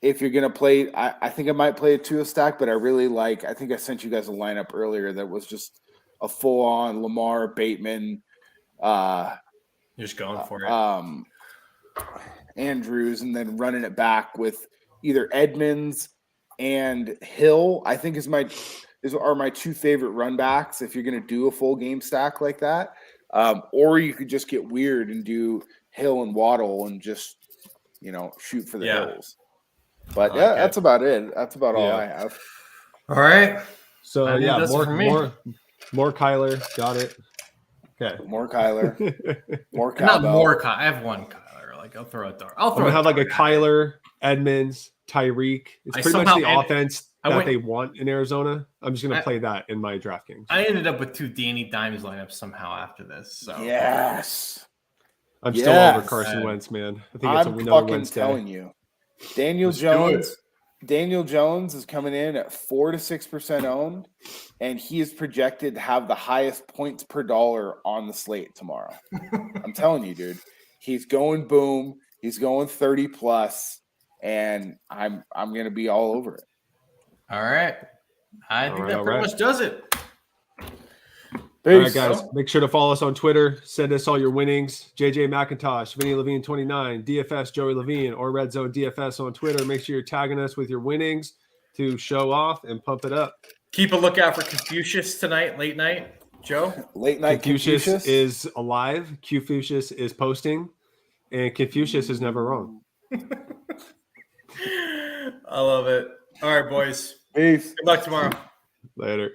Speaker 2: If you're going to play, I think I might play a Tua stack, but I really like, I think I sent you guys a lineup earlier that was just a full on Lamar, Bateman.
Speaker 3: You're just going for it.
Speaker 2: Andrews, and then running it back with either Edmonds and Hill, I think are my two favorite run backs if you're going to do a full game stack like that. Or you could just get weird and do Hill and Waddle and just, shoot for the hills. But that's about it. That's about all I have.
Speaker 3: All right.
Speaker 1: So more Kyler. Got it. Okay.
Speaker 2: More Kyler. More Kyler.
Speaker 3: Not more Kyler. I have one Kyler. Like I'll throw a dart.
Speaker 1: I'm gonna have like a Kyler, Edmonds, Tyreek. It's pretty much the offense that they want in Arizona. I'm just gonna play that in my DraftKings.
Speaker 3: I ended up with two Danny Dimes lineups somehow after this. So
Speaker 2: yes.
Speaker 1: I'm still over Carson Wentz, man. I think it's a
Speaker 2: fucking
Speaker 1: Wednesday.
Speaker 2: Telling you. Daniel Jones is coming in at 4 to 6% owned, and he is projected to have the highest points per dollar on the slate tomorrow. I'm telling you, dude. He's going boom. He's going 30 plus, and I'm gonna be all over it.
Speaker 3: All right. I think that pretty much does it.
Speaker 1: Peace. All right, guys. Make sure to follow us on Twitter. Send us all your winnings. JJ McIntosh, Vinny Levine 29, DFS Joey Levine, or Red Zone DFS on Twitter. Make sure you're tagging us with your winnings to show off and pump it up.
Speaker 3: Keep a lookout for Confucius tonight, late night. Joe?
Speaker 2: Late night
Speaker 1: Confucius is alive. Confucius is posting. And Confucius is never wrong.
Speaker 3: I love it. All right, boys.
Speaker 2: Peace.
Speaker 3: Good luck tomorrow.
Speaker 1: Later.